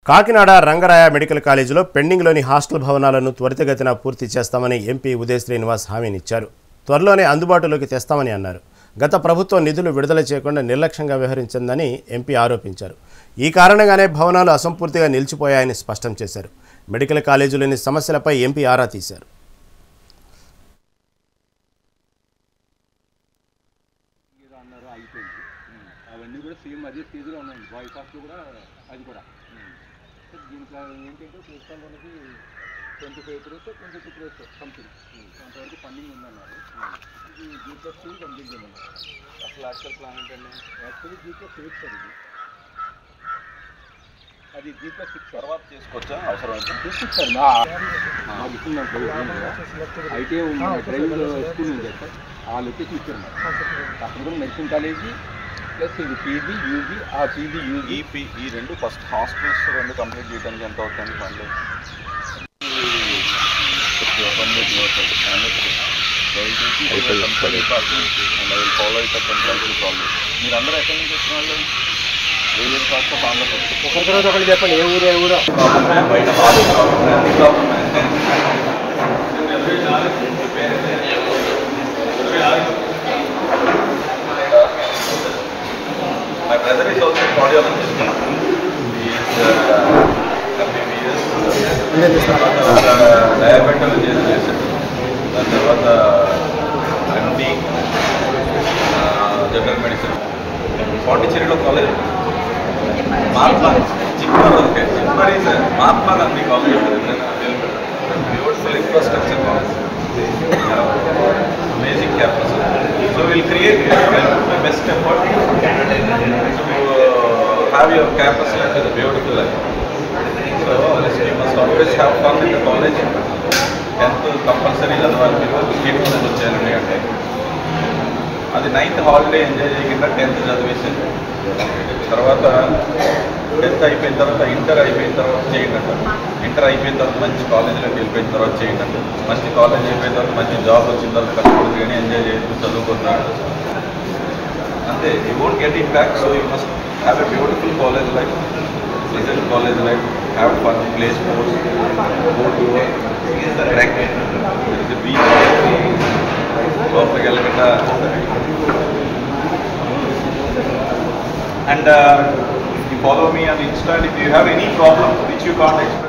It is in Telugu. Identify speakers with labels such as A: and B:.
A: కాకినాడ రంగరాయ మెడికల్ కాలేజీలో పెండింగ్లోని హాస్టల్ భవనాలను త్వరితగతిన పూర్తి చేస్తామని ఎంపీ ఉదయ్ శ్రీనివాస్ హామీనిచ్చారు. త్వరలోనే అందుబాటులోకి తెస్తామని అన్నారు. గత ప్రభుత్వం నిధులు విడుదల చేయకుండా నిర్లక్ష్యంగా వ్యవహరించిందని ఎంపీ ఆరోపించారు. ఈ కారణంగానే భవనాలు అసంపూర్తిగా నిలిచిపోయాయని స్పష్టం చేశారు. మెడికల్ కాలేజీలోని సమస్యలపై ఎంపీ ఆరా తీశారు.
B: అవన్నీ కూడా సేమ్ అదే స్టేజ్లో ఉన్నాయి. బాయ్స్ హాస్టల్ కూడా అది కూడా దీంట్లో ఏంటంటే ప్రిన్సిపల్ మనకి 25 crores 22 crores సంథింగ్ అంతవరకు ఫండింగ్ ఉందన్నారు. ఇది G+2 కంప్లీట్ చేయమన్నారు. అసలు యాక్చువల్ ప్లాన్ ఏంటండి? యాక్చువల్లీ G+8 సార్ ఇది. అది G+6 తర్వాత చేసుకోవచ్చా? అవసరం అయితే తీసుకొచ్చారు. మాకు ఇస్తున్నారు ఐటీ డ్రైవింగ్ స్కూల్ ఉంది సార్, ఆ లొకేషన్ ఇచ్చారు. అక్కడ కూడా మెడిసిన్ కాలేజీ ప్లస్ ఇది పీజీ యూజీ, ఆ పీజీ యూజీ ఈ రెండు ఫస్ట్ హాస్టల్స్ రెండు కంప్లీట్ చేయడానికి ఎంత అవుతుంది ఫండ్? ఫాలో అయితే మీరందరూ ఎక్కడి నుంచి వచ్చిన వాళ్ళు? ఒకరి తర్వాత ఒకటి చెప్పండి. ఏ ఊరు ఏ ఊరు My brother is also a cardiologist. He is MBBS. Diabetologist. Then there was MD, General Medicine. Pondicherry College. Mahatma. Chikmagalur. Chikmagalur is Mahatma Gandhi College. Beautiful infrastructure college. Amazing campus. So we will create my best effort to have your campus life as a beautiful life. So you must always have fun in the college. 10th compulsory చదవాలి. మీరు స్టేట్ వచ్చారండి అంటే అది 9th హాలిడే ఎంజాయ్ చేయకుండా 10th చదివేసింది. తర్వాత 10th అయిపోయిన తర్వాత ఇంటర్ అయిపోయిన తర్వాత చేయండి. ఇంటర్ అయిపోయిన తర్వాత మంచి కాలేజీలోకి వెళ్ళిపోయిన తర్వాత చేయండి. మంచి కాలేజ్ అయిపోయిన తర్వాత మంచి జాబ్ వచ్చిన తర్వాత కష్టపడి కానీ ఎంజాయ్ చేస్తూ చదువుకున్నాడు అంతే. You won't get it back. So you must have a beautiful college life, pleasant college life, have fun, play sports, go to trek, beach, లోపలికి వెళ్ళకుండా. And you follow me on Insta. If you have any problem which you can't express